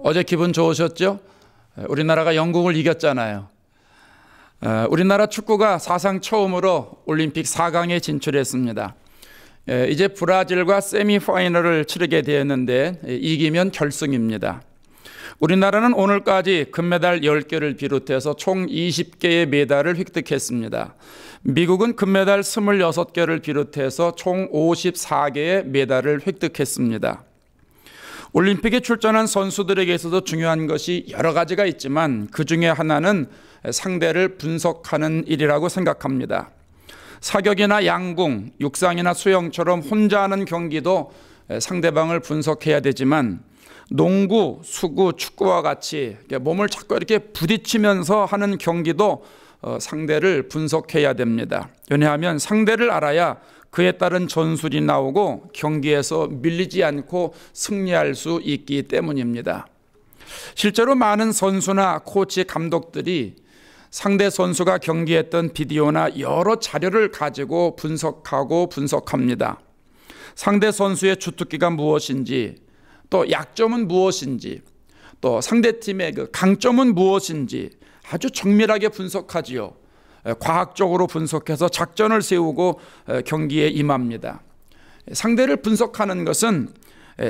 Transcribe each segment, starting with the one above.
어제 기분 좋으셨죠? 우리나라가 영국을 이겼잖아요. 우리나라 축구가 사상 처음으로 올림픽 4강에 진출했습니다. 이제 브라질과 세미파이널을 치르게 되었는데 이기면 결승입니다. 우리나라는 오늘까지 금메달 10개를 비롯해서 총 20개의 메달을 획득했습니다. 미국은 금메달 26개를 비롯해서 총 54개의 메달을 획득했습니다. 올림픽에 출전한 선수들에게서도 중요한 것이 여러 가지가 있지만 그 중에 하나는 상대를 분석하는 일이라고 생각합니다. 사격이나 양궁, 육상이나 수영처럼 혼자 하는 경기도 상대방을 분석해야 되지만 농구, 수구, 축구와 같이 몸을 자꾸 이렇게 부딪히면서 하는 경기도 상대를 분석해야 됩니다. 왜냐하면 상대를 알아야 그에 따른 전술이 나오고 경기에서 밀리지 않고 승리할 수 있기 때문입니다. 실제로 많은 선수나 코치, 감독들이 상대 선수가 경기했던 비디오나 여러 자료를 가지고 분석합니다. 상대 선수의 주특기가 무엇인지, 또 약점은 무엇인지, 또 상대팀의 그 강점은 무엇인지 아주 정밀하게 분석하지요. 과학적으로 분석해서 작전을 세우고 경기에 임합니다. 상대를 분석하는 것은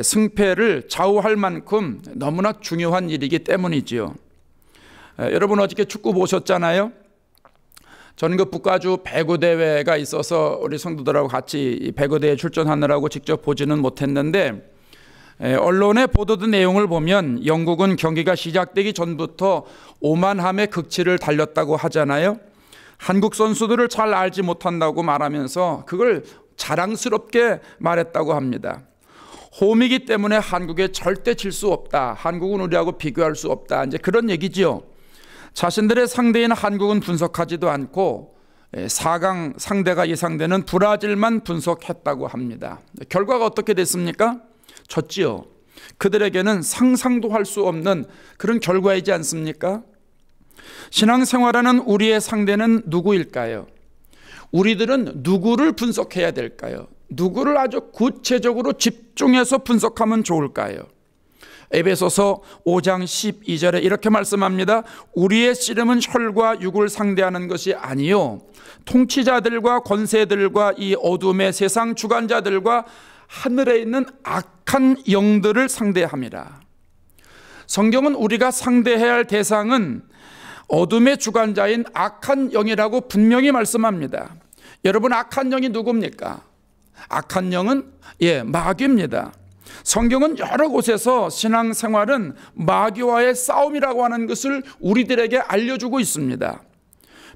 승패를 좌우할 만큼 너무나 중요한 일이기 때문이지요. 여러분 어저께 축구 보셨잖아요. 저는 그 북가주 배구대회가 있어서 우리 성도들하고 같이 배구대회에 출전하느라고 직접 보지는 못했는데 언론에 보도된 내용을 보면 영국은 경기가 시작되기 전부터 오만함의 극치를 달렸다고 하잖아요. 한국 선수들을 잘 알지 못한다고 말하면서 그걸 자랑스럽게 말했다고 합니다. 홈이기 때문에 한국에 절대 질 수 없다. 한국은 우리하고 비교할 수 없다. 이제 그런 얘기지요. 자신들의 상대인 한국은 분석하지도 않고 4강 상대가 예상되는 브라질만 분석했다고 합니다. 결과가 어떻게 됐습니까? 졌지요. 그들에게는 상상도 할 수 없는 그런 결과이지 않습니까? 신앙생활하는 우리의 상대는 누구일까요? 우리들은 누구를 분석해야 될까요? 누구를 아주 구체적으로 집중해서 분석하면 좋을까요? 에베소서 5장 12절에 이렇게 말씀합니다. 우리의 씨름은 혈과 육을 상대하는 것이 아니요 통치자들과 권세들과 이 어둠의 세상 주관자들과 하늘에 있는 악한 영들을 상대함이라. 성경은 우리가 상대해야 할 대상은 어둠의 주관자인 악한 영이라고 분명히 말씀합니다. 여러분 악한 영이 누굽니까? 악한 영은 마귀입니다. 성경은 여러 곳에서 신앙생활은 마귀와의 싸움이라고 하는 것을 우리들에게 알려주고 있습니다.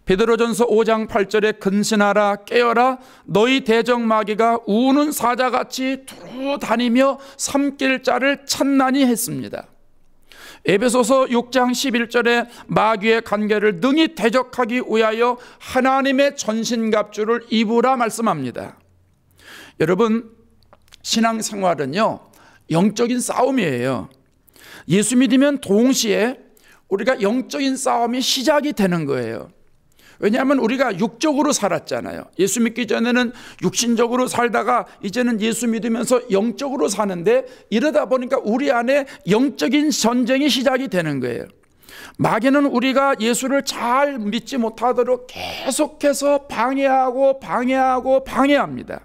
베드로전서 5장 8절에 근신하라 깨어라 너희 대적 마귀가 우는 사자같이 두루 다니며 삼킬 자를 찾나니 했습니다. 에베소서 6장 11절에 마귀의 관계를 능히 대적하기 위하여 하나님의 전신갑주를 입으라 말씀합니다. 여러분 신앙생활은요 영적인 싸움이에요. 예수 믿으면 동시에 우리가 영적인 싸움이 시작이 되는 거예요. 왜냐하면 우리가 육적으로 살았잖아요. 예수 믿기 전에는 육신적으로 살다가 이제는 예수 믿으면서 영적으로 사는데 이러다 보니까 우리 안에 영적인 전쟁이 시작이 되는 거예요. 마귀는 우리가 예수를 잘 믿지 못하도록 계속해서 방해합니다.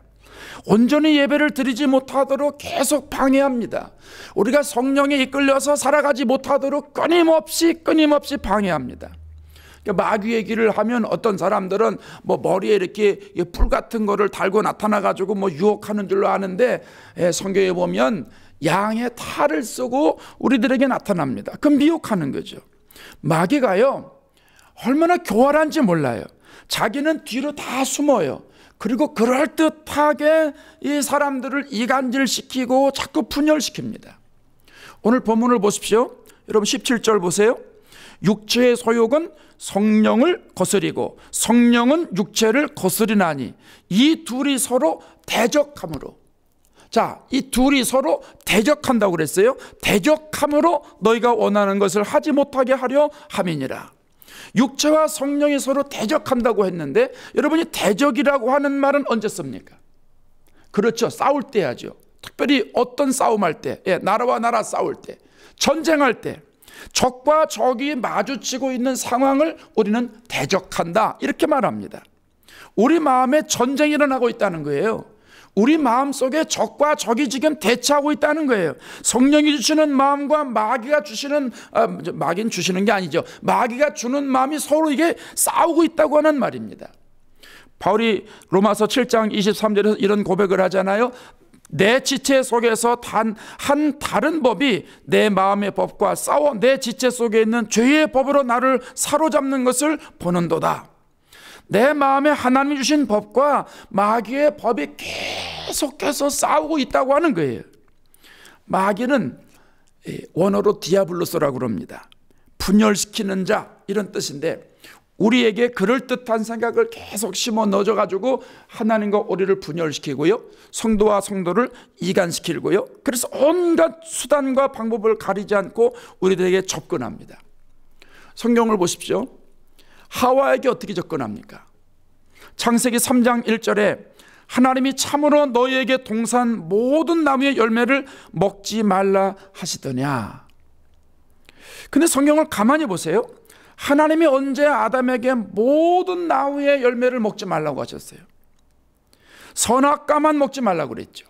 온전히 예배를 드리지 못하도록 계속 방해합니다. 우리가 성령에 이끌려서 살아가지 못하도록 끊임없이 방해합니다. 마귀 얘기를 하면 어떤 사람들은 머리에 이렇게 뿔 같은 거를 달고 나타나가지고 유혹하는 줄로 아는데 성경에 보면 양의 탈을 쓰고 우리들에게 나타납니다. 그럼 미혹하는 거죠. 마귀가요 얼마나 교활한지 몰라요. 자기는 뒤로 다 숨어요. 그리고 그럴듯하게 이 사람들을 이간질시키고 자꾸 분열시킵니다. 오늘 본문을 보십시오. 여러분 17절 보세요. 육체의 소욕은 성령을 거스리고 성령은 육체를 거스리나니 이 둘이 서로 대적함으로. 자, 이 둘이 서로 대적한다고 그랬어요. 대적함으로 너희가 원하는 것을 하지 못하게 하려 함이니라. 육체와 성령이 서로 대적한다고 했는데 여러분이 대적이라고 하는 말은 언제 씁니까? 그렇죠. 싸울 때 하죠. 특별히 어떤 싸움할 때, 나라와 나라 싸울 때. 전쟁할 때 적과 적이 마주치고 있는 상황을 우리는 대적한다, 이렇게 말합니다. 우리 마음에 전쟁이 일어나고 있다는 거예요. 우리 마음속에 적과 적이 지금 대치하고 있다는 거예요. 성령이 주시는 마음과 마귀가 주시는, 마귀는 주시는 게 아니죠. 마귀가 주는 마음이 서로 이게 싸우고 있다고 하는 말입니다. 바울이 로마서 7장 23절에서 이런 고백을 하잖아요. 내 지체 속에서 단 한 다른 법이 내 마음의 법과 싸워 내 지체 속에 있는 죄의 법으로 나를 사로잡는 것을 보는도다. 내 마음에 하나님이 주신 법과 마귀의 법이 계속해서 싸우고 있다고 하는 거예요. 마귀는 원어로 디아블로스라고 그럽니다. 분열시키는 자, 이런 뜻인데, 우리에게 그럴듯한 생각을 계속 심어 넣어줘가지고 하나님과 우리를 분열시키고요, 성도와 성도를 이간시키고요, 그래서 온갖 수단과 방법을 가리지 않고 우리들에게 접근합니다. 성경을 보십시오. 하와에게 어떻게 접근합니까? 창세기 3장 1절에 하나님이 참으로 너희에게 동산 모든 나무의 열매를 먹지 말라 하시더냐. 근데 성경을 가만히 보세요. 하나님이 언제 아담에게 모든 나무의 열매를 먹지 말라고 하셨어요? 선악과만 먹지 말라고 그랬죠.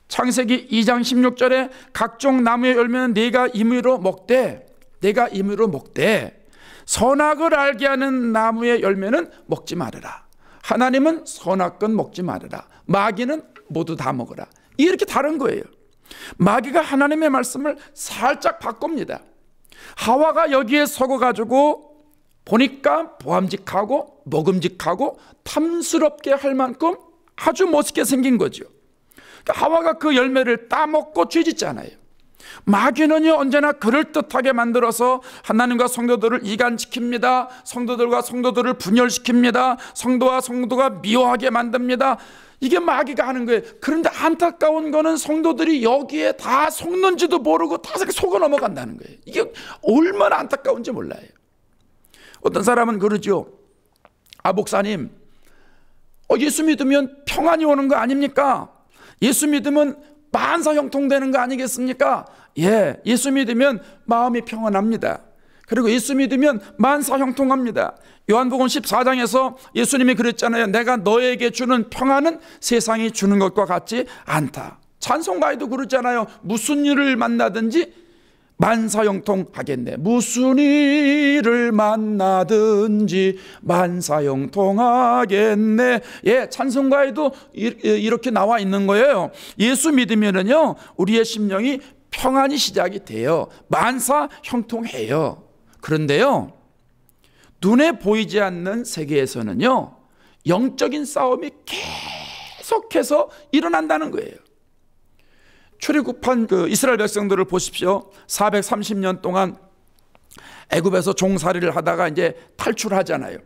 창세기 2장 16절에 각종 나무의 열매는 네가 임의로 먹되, 네가 임의로 먹되 선악을 알게 하는 나무의 열매는 먹지 말아라. 하나님은 선악은 먹지 말아라. 마귀는 모두 다 먹어라. 이렇게 다른 거예요. 마귀가 하나님의 말씀을 살짝 바꿉니다. 하와가 여기에 속아가지고 보니까 보암직하고 먹음직하고 탐스럽게 할 만큼 아주 멋있게 생긴 거죠. 하와가 그 열매를 따먹고 죄짓잖아요. 마귀는요, 언제나 그럴듯하게 만들어서 하나님과 성도들을 이간시킵니다. 성도들과 성도들을 분열시킵니다. 성도와 성도가 미워하게 만듭니다. 이게 마귀가 하는 거예요. 그런데 안타까운 거는 성도들이 여기에 다 속는지도 모르고 다 속아 넘어간다는 거예요. 이게 얼마나 안타까운지 몰라요. 어떤 사람은 그러죠. 아, 목사님, 예수 믿으면 평안이 오는 거 아닙니까? 예수 믿으면 만사 형통되는 거 아니겠습니까? 예, 예수 믿으면 마음이 평안합니다. 그리고 예수 믿으면 만사 형통합니다. 요한복음 14장에서 예수님이 그랬잖아요. 내가 너에게 주는 평안은 세상이 주는 것과 같지 않다. 찬송가에도 그러잖아요. 무슨 일을 만나든지 만사형통하겠네. 무슨 일을 만나든지 만사형통하겠네. 예, 찬송가에도 이렇게 나와 있는 거예요. 예수 믿으면은요, 우리의 심령이 평안이 시작이 돼요. 만사형통해요. 그런데요, 눈에 보이지 않는 세계에서는요, 영적인 싸움이 계속해서 일어난다는 거예요. 출애굽한 그 이스라엘 백성들을 보십시오. 430년 동안 애굽에서 종살이를 하다가 이제 탈출하잖아요.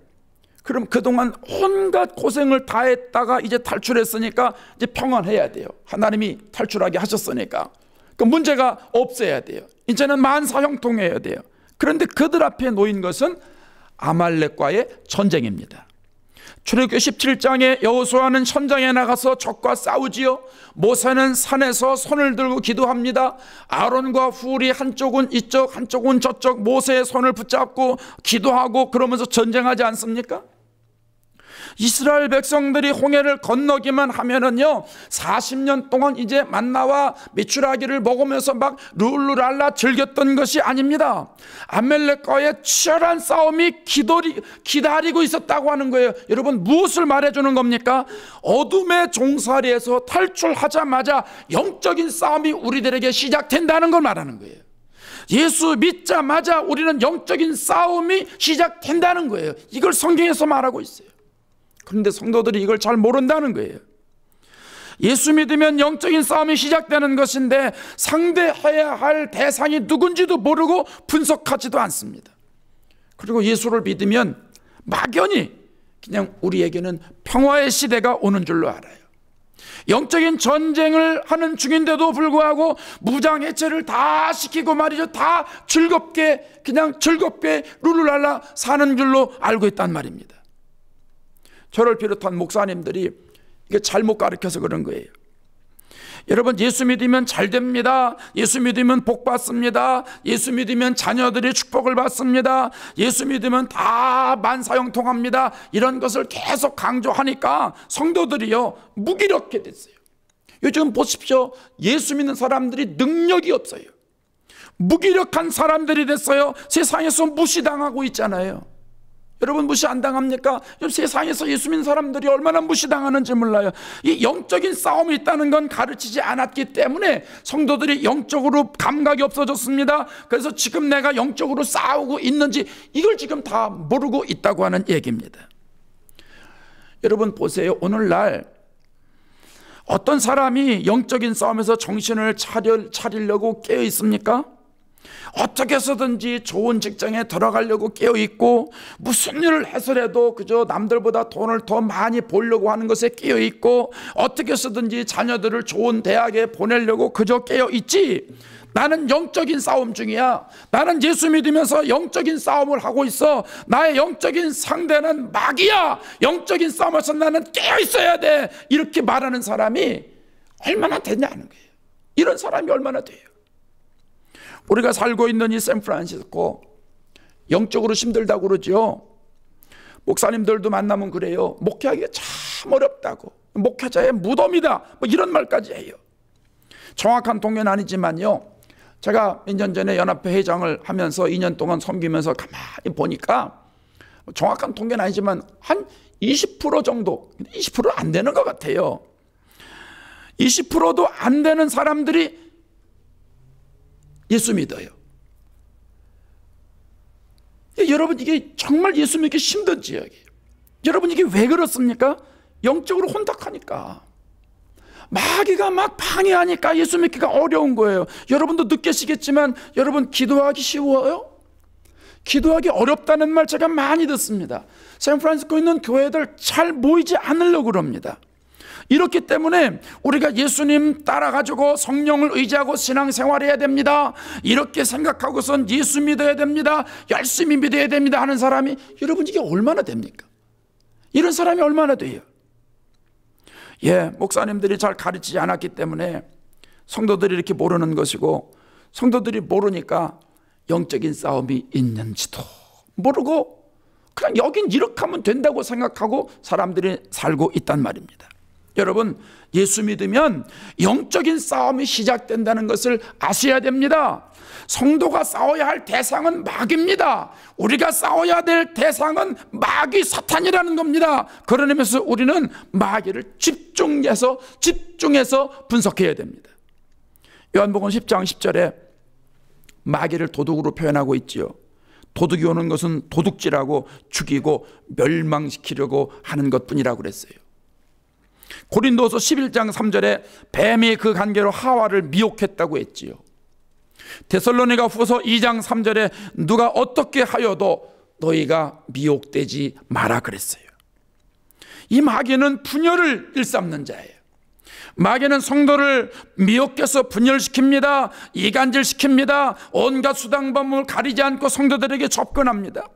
그럼 그동안 온갖 고생을 다 했다가 이제 탈출했으니까 이제 평안해야 돼요. 하나님이 탈출하게 하셨으니까. 그 문제가 없어야 돼요. 이제는 만사형통해야 돼요. 그런데 그들 앞에 놓인 것은 아말렉과의 전쟁입니다. 출애굽기 17장에 여호수아는 현장에 나가서 적과 싸우지요. 모세는 산에서 손을 들고 기도합니다. 아론과 훌이 한쪽은 이쪽 한쪽은 저쪽 모세의 손을 붙잡고 기도하고 그러면서 전쟁하지 않습니까? 이스라엘 백성들이 홍해를 건너기만 하면은요, 40년 동안 이제 만나와 메추라기를 먹으면서 막 룰루랄라 즐겼던 것이 아닙니다. 아말렉과의 치열한 싸움이 기다리고 있었다고 하는 거예요. 여러분, 무엇을 말해주는 겁니까? 어둠의 종살이에서 탈출하자마자 영적인 싸움이 우리들에게 시작된다는 걸 말하는 거예요. 예수 믿자마자 우리는 영적인 싸움이 시작된다는 거예요. 이걸 성경에서 말하고 있어요. 그런데 성도들이 이걸 잘 모른다는 거예요. 예수 믿으면 영적인 싸움이 시작되는 것인데 상대해야 할 대상이 누군지도 모르고 분석하지도 않습니다. 그리고 예수를 믿으면 막연히 그냥 우리에게는 평화의 시대가 오는 줄로 알아요. 영적인 전쟁을 하는 중인데도 불구하고 무장해체를 다 시키고 말이죠. 다 즐겁게 그냥 즐겁게 룰루랄라 사는 줄로 알고 있단 말입니다. 저를 비롯한 목사님들이 이게 잘못 가르쳐서 그런 거예요. 여러분, 예수 믿으면 잘 됩니다. 예수 믿으면 복 받습니다. 예수 믿으면 자녀들이 축복을 받습니다. 예수 믿으면 다 만사형통합니다. 이런 것을 계속 강조하니까 성도들이요, 무기력해 됐어요. 요즘 보십시오. 예수 믿는 사람들이 능력이 없어요. 무기력한 사람들이 됐어요. 세상에서 무시당하고 있잖아요. 여러분, 무시 안 당합니까? 세상에서 예수 믿는 사람들이 얼마나 무시당하는지 몰라요. 이 영적인 싸움이 있다는 건 가르치지 않았기 때문에 성도들이 영적으로 감각이 없어졌습니다. 그래서 지금 내가 영적으로 싸우고 있는지 이걸 지금 다 모르고 있다고 하는 얘기입니다. 여러분 보세요. 오늘날 어떤 사람이 영적인 싸움에서 정신을 차리려고 깨어 있습니까? 어떻게 해서든지 좋은 직장에 들어가려고 깨어있고, 무슨 일을 해서라도 그저 남들보다 돈을 더 많이 벌려고 하는 것에 깨어있고, 어떻게 해서든지 자녀들을 좋은 대학에 보내려고 그저 깨어있지, 나는 영적인 싸움 중이야. 나는 예수 믿으면서 영적인 싸움을 하고 있어. 나의 영적인 상대는 마귀야. 영적인 싸움에서 나는 깨어있어야 돼. 이렇게 말하는 사람이 얼마나 되냐는 거예요. 이런 사람이 얼마나 돼요. 우리가 살고 있는 이 샌프란시스코, 영적으로 힘들다고 그러죠. 목사님들도 만나면 그래요. 목회하기가 참 어렵다고, 목회자의 무덤이다, 뭐 이런 말까지 해요. 정확한 통계는 아니지만요, 제가 몇 년 전에 연합회 회장을 하면서 2년 동안 섬기면서 가만히 보니까, 정확한 통계는 아니지만 한 20% 정도, 20%는 안 되는 것 같아요. 20%도 안 되는 사람들이 예수 믿어요. 여러분, 이게 정말 예수 믿기 힘든 지역이에요. 여러분, 이게 왜 그렇습니까? 영적으로 혼탁하니까, 마귀가 막 방해하니까 예수 믿기가 어려운 거예요. 여러분도 느끼시겠지만, 여러분, 기도하기 쉬워요? 기도하기 어렵다는 말 제가 많이 듣습니다. 샌프란시스코에 있는 교회들 잘 모이지 않으려고 그럽니다. 이렇기 때문에 우리가 예수님 따라가지고 성령을 의지하고 신앙생활해야 됩니다, 이렇게 생각하고선 예수 믿어야 됩니다, 열심히 믿어야 됩니다 하는 사람이, 여러분, 이게 얼마나 됩니까? 이런 사람이 얼마나 돼요? 목사님들이 잘 가르치지 않았기 때문에 성도들이 이렇게 모르는 것이고, 성도들이 모르니까 영적인 싸움이 있는지도 모르고 그냥 여긴 이렇게 하면 된다고 생각하고 사람들이 살고 있단 말입니다. 여러분, 예수 믿으면 영적인 싸움이 시작된다는 것을 아셔야 됩니다. 성도가 싸워야 할 대상은 마귀입니다. 우리가 싸워야 될 대상은 마귀 사탄이라는 겁니다. 그런 의미에서 우리는 마귀를 집중해서 분석해야 됩니다. 요한복음 10장 10절에 마귀를 도둑으로 표현하고 있지요. 도둑이 오는 것은 도둑질하고 죽이고 멸망시키려고 하는 것뿐이라고 그랬어요. 고린도서 11장 3절에 뱀이 그 관계로 하와를 미혹했다고 했지요. 데살로니가 후서 2장 3절에 누가 어떻게 하여도 너희가 미혹되지 마라 그랬어요. 이 마귀는 분열을 일삼는 자예요. 마귀는 성도를 미혹해서 분열시킵니다. 이간질시킵니다. 온갖 수단방법을 가리지 않고 성도들에게 접근합니다.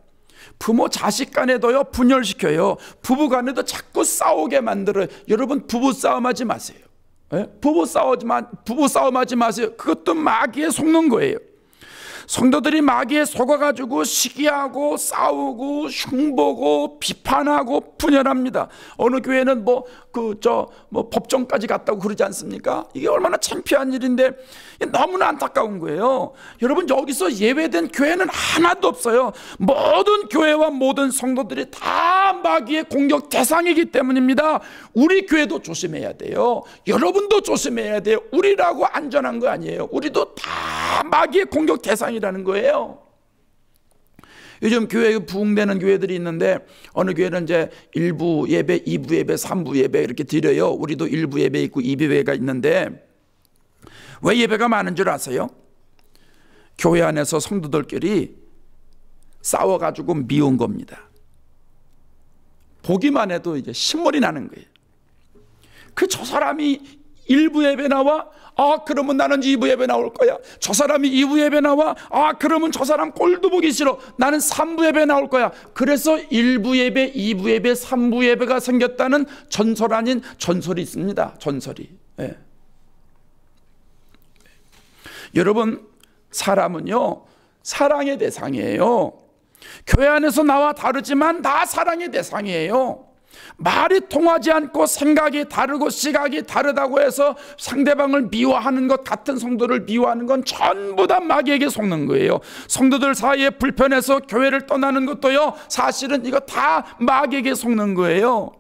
부모 자식 간에도요, 분열시켜요. 부부 간에도 자꾸 싸우게 만들어요. 여러분, 부부 싸움하지 마세요. 부부 싸움하지 마세요. 그것도 마귀에 속는 거예요. 성도들이 마귀에 속아가지고 시기하고 싸우고 흉보고 비판하고 분열합니다. 어느 교회는 법정까지 갔다고 그러지 않습니까? 이게 얼마나 창피한 일인데 너무나 안타까운 거예요. 여러분, 여기서 예외된 교회는 하나도 없어요. 모든 교회와 모든 성도들이 다 마귀의 공격 대상이기 때문입니다. 우리 교회도 조심해야 돼요. 여러분도 조심해야 돼요. 우리라고 안전한 거 아니에요. 우리도 다 마귀의 공격 대상이라는 거예요. 요즘 교회에 부흥되는 교회들이 있는데, 어느 교회는 이제 1부 예배, 2부 예배, 3부 예배 이렇게 드려요. 우리도 1부 예배 있고 2부 예배가 있는데, 왜 예배가 많은 줄 아세요? 교회 안에서 성도들끼리 싸워가지고 미운 겁니다. 보기만 해도 이제 신물이 나는 거예요. 저 사람이 1부 예배 나와? 그러면 나는 2부 예배 나올 거야. 저 사람이 2부 예배 나와? 그러면 저 사람 꼴도 보기 싫어. 나는 3부 예배 나올 거야. 그래서 1부 예배, 2부 예배, 3부 예배가 생겼다는 전설 아닌 전설이 있습니다. 전설이. 여러분, 사람은요, 사랑의 대상이에요. 교회 안에서 나와 다르지만 다 사랑의 대상이에요. 말이 통하지 않고 생각이 다르고 시각이 다르다고 해서 상대방을 미워하는 것, 같은 성도를 미워하는 건 전부 다 마귀에게 속는 거예요. 성도들 사이에 불편해서 교회를 떠나는 것도요, 사실은 이거 다 마귀에게 속는 거예요.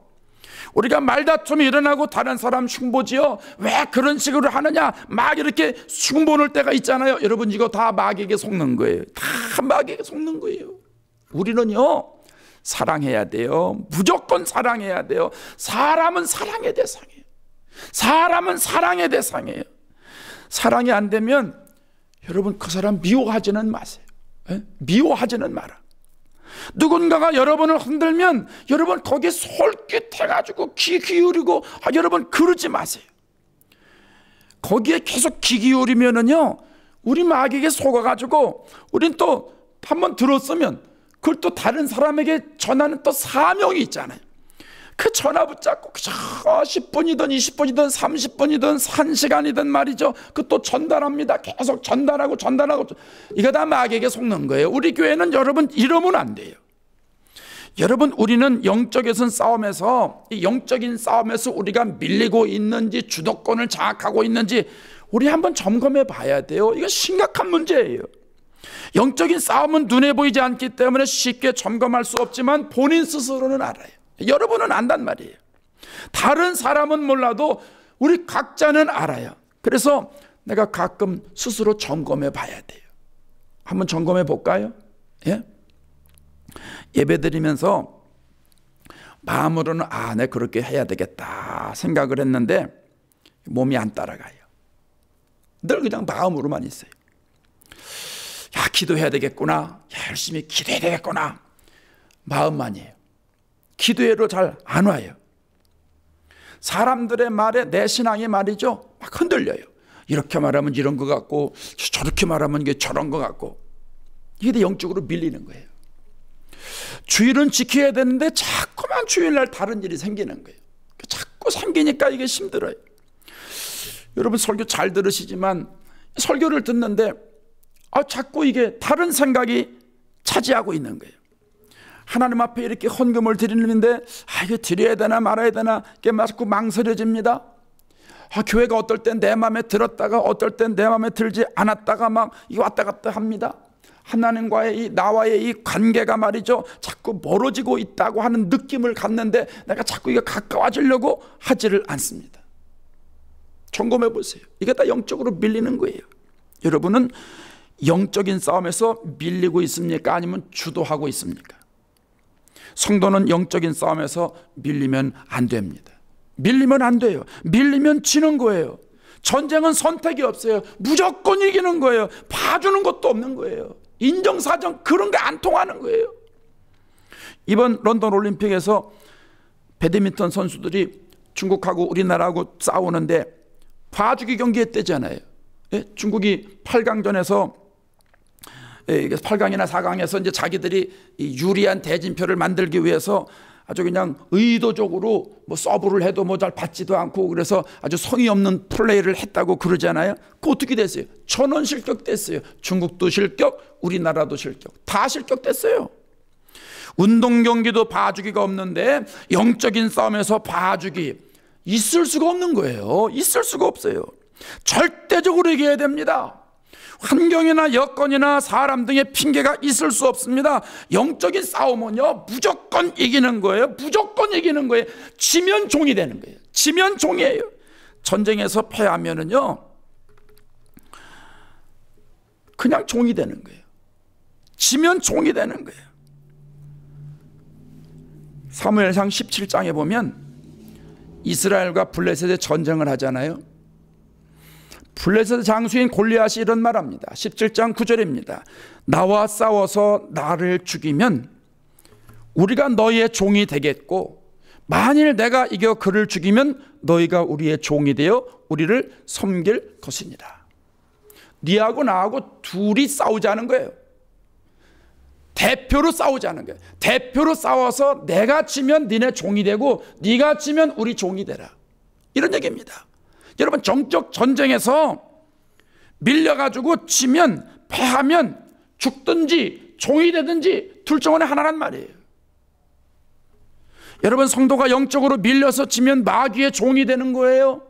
우리가 말다툼이 일어나고 다른 사람 흉보지요. 왜 그런 식으로 하느냐, 막 이렇게 흉보는 때가 있잖아요. 여러분, 이거 다 마귀에게 속는 거예요. 다 마귀에게 속는 거예요. 우리는요, 사랑해야 돼요. 무조건 사랑해야 돼요. 사람은 사랑의 대상이에요. 사람은 사랑의 대상이에요. 사랑이 안 되면 여러분, 그 사람 미워하지는 마세요. 미워하지는 마라. 누군가가 여러분을 흔들면 여러분 거기에 솔깃해가지고 귀 기울이고 여러분 그러지 마세요. 거기에 계속 귀 기울이면은요, 우리 마귀에게 속아가지고 우린 또 한번 들었으면 그걸 또 다른 사람에게 전하는 또 사명이 있잖아요. 그 전화 붙잡고 10분이든 20분이든 30분이든 1시간이든 말이죠, 그 또 전달합니다. 계속 전달하고 이거 다 마귀에게 속는 거예요. 우리 교회는 여러분 이러면 안 돼요. 여러분, 우리는 영적인 싸움에서, 이 영적인 싸움에서 우리가 밀리고 있는지, 주도권을 장악하고 있는지 우리 한번 점검해 봐야 돼요. 이거 심각한 문제예요. 영적인 싸움은 눈에 보이지 않기 때문에 쉽게 점검할 수 없지만 본인 스스로는 알아요. 여러분은 안단 말이에요. 다른 사람은 몰라도 우리 각자는 알아요. 그래서 내가 가끔 스스로 점검해 봐야 돼요. 한번 점검해 볼까요? 예? 예배 드리면서 마음으로는 내가 그렇게 해야 되겠다 생각을 했는데 몸이 안 따라가요. 늘 그냥 마음으로만 있어요. 기도해야 되겠구나, 열심히 기도해야 되겠구나, 마음만이에요. 기도회로 잘 안 와요. 사람들의 말에 내 신앙이 말이죠, 막 흔들려요. 이렇게 말하면 이런 것 같고, 저렇게 말하면 이게 저런 것 같고, 이게 영적으로 밀리는 거예요. 주일은 지켜야 되는데 자꾸만 주일날 다른 일이 생기는 거예요. 자꾸 생기니까 이게 힘들어요. 여러분, 설교 잘 들으시지만 설교를 듣는데 자꾸 이게 다른 생각이 차지하고 있는 거예요. 하나님 앞에 이렇게 헌금을 드리는데 이거 드려야 되나 말아야 되나, 이게 자꾸 망설여집니다. 교회가 어떨 땐 내 마음에 들었다가 어떨 땐 내 마음에 들지 않았다가 막 이거 왔다 갔다 합니다. 하나님과의 나와의 이 관계가 말이죠, 자꾸 멀어지고 있다고 하는 느낌을 갖는데 내가 자꾸 이거 가까워지려고 하지를 않습니다. 점검해 보세요. 이게 다 영적으로 밀리는 거예요. 여러분은 영적인 싸움에서 밀리고 있습니까? 아니면 주도하고 있습니까? 성도는 영적인 싸움에서 밀리면 안 됩니다. 밀리면 안 돼요. 밀리면 지는 거예요. 전쟁은 선택이 없어요. 무조건 이기는 거예요. 봐주는 것도 없는 거예요. 인정사정 그런 게 안 통하는 거예요. 이번 런던 올림픽에서 배드민턴 선수들이 중국하고 우리나라하고 싸우는데 봐주기 경기 했대잖아요. 중국이 8강전에서 8강이나 4강에서 이제 자기들이 유리한 대진표를 만들기 위해서 아주 그냥 의도적으로 뭐 서브를 해도 뭐 잘 받지도 않고 그래서 아주 성의 없는 플레이를 했다고 그러잖아요. 그 어떻게 됐어요? 전원 실격됐어요. 중국도 실격, 우리나라도 실격, 다 실격됐어요. 운동 경기도 봐주기가 없는데 영적인 싸움에서 봐주기 있을 수가 없는 거예요. 있을 수가 없어요. 절대적으로 이겨야 됩니다. 환경이나 여건이나 사람 등의 핑계가 있을 수 없습니다. 영적인 싸움은요, 무조건 이기는 거예요. 무조건 이기는 거예요. 지면 종이 되는 거예요. 지면 종이에요. 전쟁에서 패하면은요, 그냥 종이 되는 거예요. 지면 종이 되는 거예요. 사무엘상 17장에 보면 이스라엘과 블레셋의 전쟁을 하잖아요. 블레셋 장수인 골리앗이 이런 말합니다. 17장 9절입니다. 나와 싸워서 나를 죽이면 우리가 너희의 종이 되겠고, 만일 내가 이겨 그를 죽이면 너희가 우리의 종이 되어 우리를 섬길 것이니라. 네하고 나하고 둘이 싸우자는 거예요. 대표로 싸우자는 거예요. 대표로 싸워서 내가 지면 니네 종이 되고 네가 지면 우리 종이 되라, 이런 얘기입니다. 여러분, 정적 전쟁에서 밀려가지고 지면, 패하면 죽든지 종이 되든지 둘 중 하나란 말이에요. 여러분, 성도가 영적으로 밀려서 지면 마귀의 종이 되는 거예요.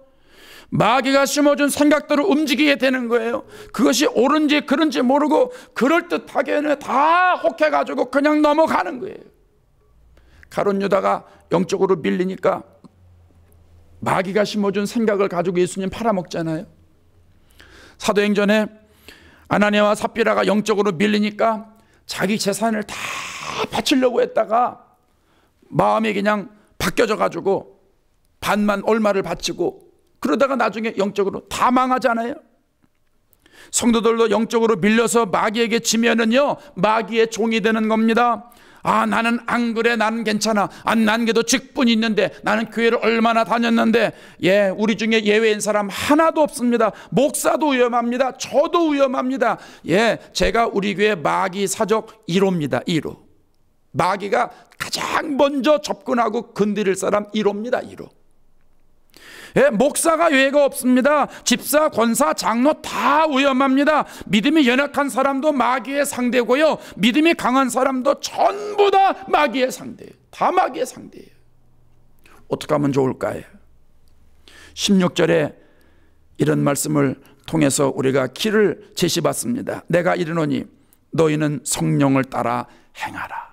마귀가 심어준 생각대로 움직이게 되는 거예요. 그것이 옳은지 그른지 모르고 그럴듯하게는 다 혹해가지고 그냥 넘어가는 거예요. 가룟 유다가 영적으로 밀리니까 마귀가 심어준 생각을 가지고 예수님 팔아먹잖아요. 사도행전에 아나니아와 삽비라가 영적으로 밀리니까 자기 재산을 다 바치려고 했다가 마음이 그냥 바뀌어져 가지고 반만 얼마를 바치고 그러다가 나중에 영적으로 다 망하잖아요. 성도들도 영적으로 밀려서 마귀에게 지면은요, 마귀의 종이 되는 겁니다. 아, 나는 안 그래, 나는 괜찮아. 난 그래도 직분이 있는데, 나는 교회를 얼마나 다녔는데. 예, 우리 중에 예외인 사람 하나도 없습니다. 목사도 위험합니다. 저도 위험합니다. 예, 제가 우리 교회 마귀 사적 1호입니다. 1호. 마귀가 가장 먼저 접근하고 건드릴 사람 1호입니다. 1호. 예, 목사가 예외가 없습니다. 집사, 권사, 장로 다 위험합니다. 믿음이 연약한 사람도 마귀의 상대고요, 믿음이 강한 사람도 전부 다 마귀의 상대예요. 다 마귀의 상대예요. 어떻게 하면 좋을까요? 16절에 이런 말씀을 통해서 우리가 길을 제시받습니다. 내가 이르노니 너희는 성령을 따라 행하라.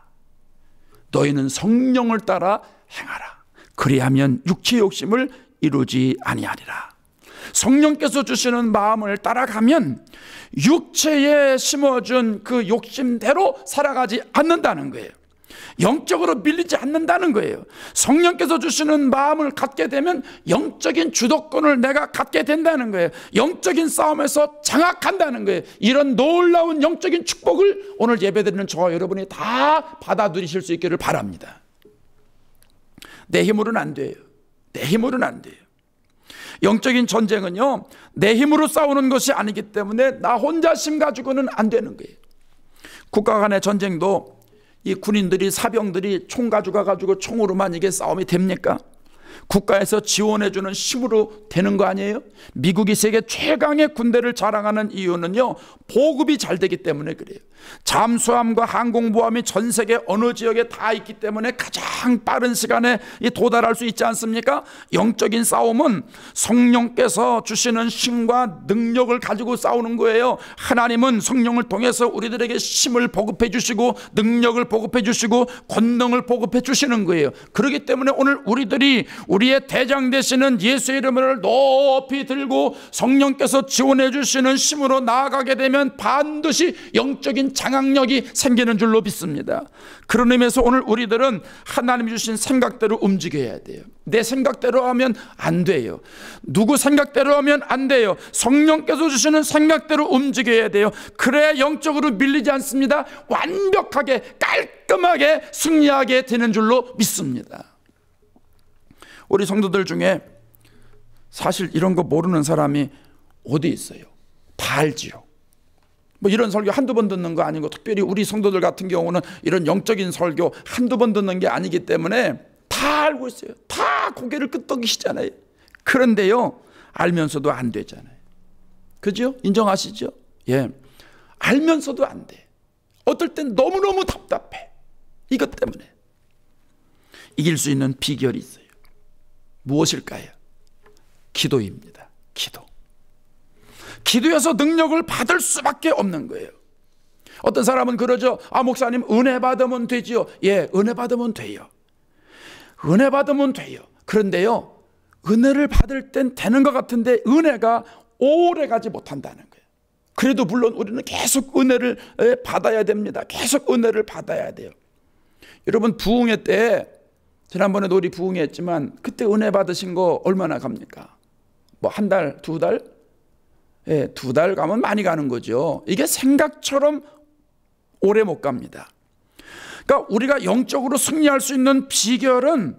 너희는 성령을 따라 행하라. 그리하면 육체의 욕심을 이루지 아니하리라. 성령께서 주시는 마음을 따라가면 육체에 심어준 그 욕심대로 살아가지 않는다는 거예요. 영적으로 밀리지 않는다는 거예요. 성령께서 주시는 마음을 갖게 되면 영적인 주도권을 내가 갖게 된다는 거예요. 영적인 싸움에서 장악한다는 거예요. 이런 놀라운 영적인 축복을 오늘 예배드리는 저와 여러분이 다 받아 누리실 수 있기를 바랍니다. 내 힘으로는 안 돼요. 내 힘으로는 안 돼요. 영적인 전쟁은요, 내 힘으로 싸우는 것이 아니기 때문에 나 혼자 힘 가지고는 안 되는 거예요. 국가 간의 전쟁도 이 군인들이, 사병들이 총 가져가가지고 총으로만 이게 싸움이 됩니까? 국가에서 지원해주는 힘으로 되는 거 아니에요? 미국이 세계 최강의 군대를 자랑하는 이유는요, 보급이 잘 되기 때문에 그래요. 잠수함과 항공모함이 전 세계 어느 지역에 다 있기 때문에 가장 빠른 시간에 도달할 수 있지 않습니까? 영적인 싸움은 성령께서 주시는 힘과 능력을 가지고 싸우는 거예요. 하나님은 성령을 통해서 우리들에게 힘을 보급해 주시고 능력을 보급해 주시고 권능을 보급해 주시는 거예요. 그렇기 때문에 오늘 우리들이 우리의 대장 되시는 예수의 이름을 높이 들고 성령께서 지원해 주시는 힘으로 나아가게 되면 반드시 영적인 장악력이 생기는 줄로 믿습니다. 그런 의미에서 오늘 우리들은 하나님이 주신 생각대로 움직여야 돼요. 내 생각대로 하면 안 돼요. 누구 생각대로 하면 안 돼요. 성령께서 주시는 생각대로 움직여야 돼요. 그래야 영적으로 밀리지 않습니다. 완벽하게 깔끔하게 승리하게 되는 줄로 믿습니다. 우리 성도들 중에 사실 이런 거 모르는 사람이 어디 있어요? 다 알지요. 뭐 이런 설교 한두 번 듣는 거 아니고, 특별히 우리 성도들 같은 경우는 이런 영적인 설교 한두 번 듣는 게 아니기 때문에 다 알고 있어요. 다 고개를 끄덕이시잖아요. 그런데요, 알면서도 안 되잖아요. 그죠? 인정하시죠? 예, 알면서도 안 돼. 어떨 땐 너무너무 답답해. 이것 때문에. 이길 수 있는 비결이 있어요. 무엇일까요? 기도입니다. 기도. 기도에서 능력을 받을 수밖에 없는 거예요. 어떤 사람은 그러죠. 아, 목사님, 은혜 받으면 되지요. 예, 은혜 받으면 돼요. 은혜 받으면 돼요. 그런데요, 은혜를 받을 땐 되는 것 같은데 은혜가 오래 가지 못한다는 거예요. 그래도 물론 우리는 계속 은혜를 받아야 됩니다. 계속 은혜를 받아야 돼요. 여러분, 부흥회 때, 지난번에도 우리 부흥회 했지만 그때 은혜 받으신 거 얼마나 갑니까? 뭐 한 달, 두 달? 예, 2달 가면 많이 가는 거죠. 이게 생각처럼 오래 못 갑니다. 그러니까 우리가 영적으로 승리할 수 있는 비결은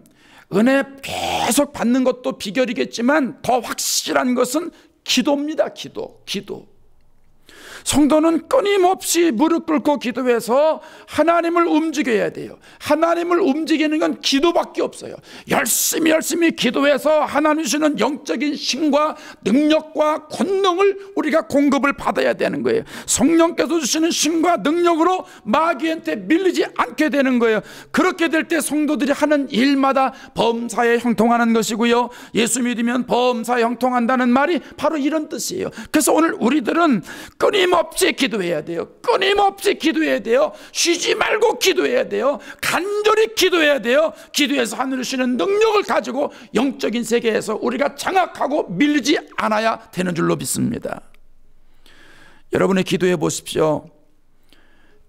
은혜 계속 받는 것도 비결이겠지만 더 확실한 것은 기도입니다. 기도. 성도는 끊임없이 무릎 꿇고 기도해서 하나님을 움직여야 돼요. 하나님을 움직이는 건 기도밖에 없어요. 열심히 기도해서 하나님 주시는 영적인 힘과 능력과 권능을 우리가 공급을 받아야 되는 거예요. 성령께서 주시는 힘과 능력으로 마귀한테 밀리지 않게 되는 거예요. 그렇게 될 때 성도들이 하는 일마다 범사에 형통하는 것이고요, 예수 믿으면 범사에 형통한다는 말이 바로 이런 뜻이에요. 그래서 오늘 우리들은 끊임없이 기도해야 돼요. 끊임없이 기도해야 돼요. 쉬지 말고 기도해야 돼요. 간절히 기도해야 돼요. 기도해서 하늘 주시는 능력을 가지고 영적인 세계에서 우리가 장악하고 밀리지 않아야 되는 줄로 믿습니다. 여러분의 기도해 보십시오.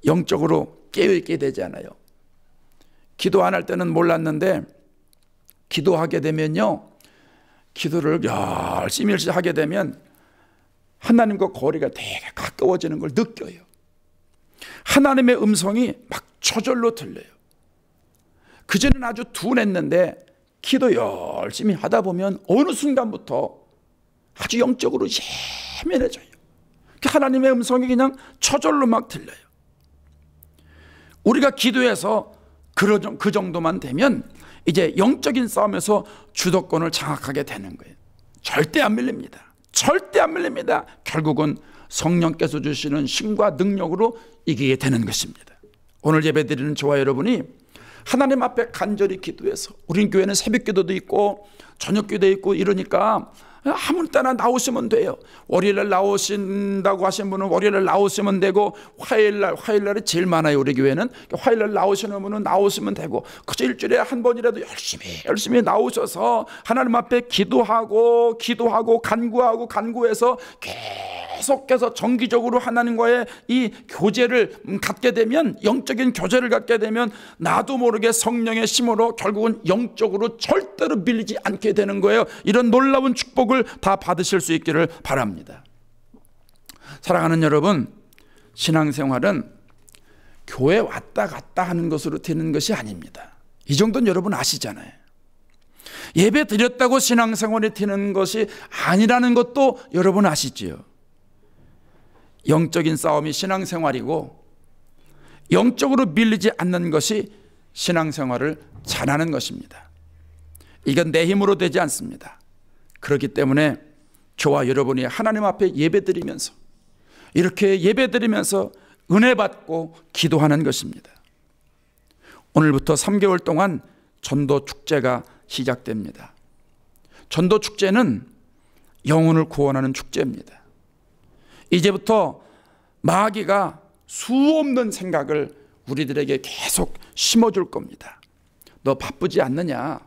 영적으로 깨어있게 되잖아요. 기도 안 할 때는 몰랐는데 기도하게 되면요, 기도를 열심히 하게 되면 하나님과 거리가 되게 가까워지는 걸 느껴요. 하나님의 음성이 막 저절로 들려요. 그전에는 아주 둔했는데 기도 열심히 하다 보면 어느 순간부터 아주 영적으로 예민해져요. 하나님의 음성이 그냥 저절로 막 들려요. 우리가 기도해서 그 정도만 되면 이제 영적인 싸움에서 주도권을 장악하게 되는 거예요. 절대 안 밀립니다. 절대 안 밀립니다. 결국은 성령께서 주시는 힘과 능력으로 이기게 되는 것입니다. 오늘 예배드리는 저와 여러분이 하나님 앞에 간절히 기도해서, 우린 교회는 새벽 기도도 있고 저녁 기도 있고 이러니까 아무 때나 나오시면 돼요. 월요일날 나오신다고 하신 분은 월요일날 나오시면 되고, 화요일날이 제일 많아요. 우리 교회는 화요일날 나오시는 분은 나오시면 되고, 그저 일주일에 한 번이라도 열심히 나오셔서 하나님 앞에 기도하고 간구해서 계속해서 정기적으로 하나님과의 이 교제를 갖게 되면, 영적인 교제를 갖게 되면 나도 모르게 성령의 힘으로 결국은 영적으로 절대로 밀리지 않게 되는 거예요. 이런 놀라운 축복을 다 받으실 수 있기를 바랍니다. 사랑하는 여러분, 신앙생활은 교회 왔다 갔다 하는 것으로 되는 것이 아닙니다. 이 정도는 여러분 아시잖아요. 예배 드렸다고 신앙생활이 되는 것이 아니라는 것도 여러분 아시지요. 영적인 싸움이 신앙생활이고, 영적으로 밀리지 않는 것이 신앙생활을 잘하는 것입니다. 이건 내 힘으로 되지 않습니다. 그렇기 때문에 저와 여러분이 하나님 앞에 예배드리면서, 이렇게 예배드리면서 은혜 받고 기도하는 것입니다. 오늘부터 3개월 동안 전도 축제가 시작됩니다. 전도 축제는 영혼을 구원하는 축제입니다. 이제부터 마귀가 수없는 생각을 우리들에게 계속 심어줄 겁니다. 너 바쁘지 않느냐?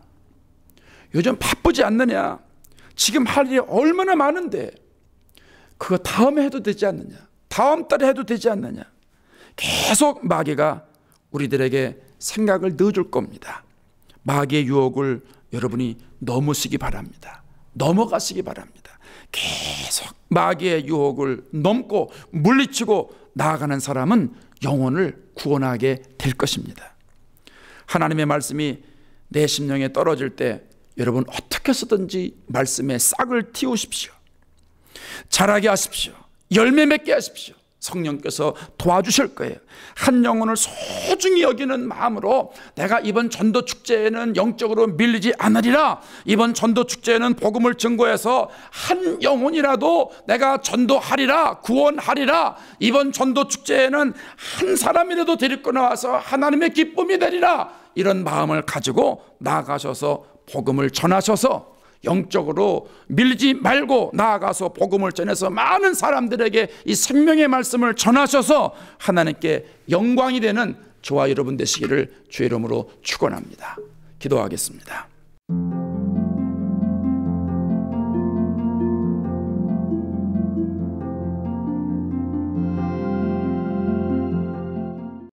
요즘 바쁘지 않느냐? 지금 할 일이 얼마나 많은데 그거 다음에 해도 되지 않느냐? 다음 달에 해도 되지 않느냐? 계속 마귀가 우리들에게 생각을 넣어줄 겁니다. 마귀의 유혹을 여러분이 넘으시기 바랍니다. 넘어가시기 바랍니다. 계속 마귀의 유혹을 넘고 물리치고 나아가는 사람은 영혼을 구원하게 될 것입니다. 하나님의 말씀이 내 심령에 떨어질 때 여러분 어떻게 해서든지 말씀에 싹을 틔우십시오. 자라게 하십시오. 열매 맺게 하십시오. 성령께서 도와주실 거예요. 한 영혼을 소중히 여기는 마음으로 내가 이번 전도 축제에는 영적으로 밀리지 않으리라. 이번 전도 축제에는 복음을 증거해서 한 영혼이라도 내가 전도하리라, 구원하리라. 이번 전도 축제에는 한 사람이라도 데리고 나와서 하나님의 기쁨이 되리라. 이런 마음을 가지고 나아가셔서 복음을 전하셔서 영적으로 밀지 말고 나아가서 복음을 전해서 많은 사람들에게 이 생명의 말씀을 전하셔서 하나님께 영광이 되는 저와 여러분 되시기를 주의 이름으로 축원합니다. 기도하겠습니다.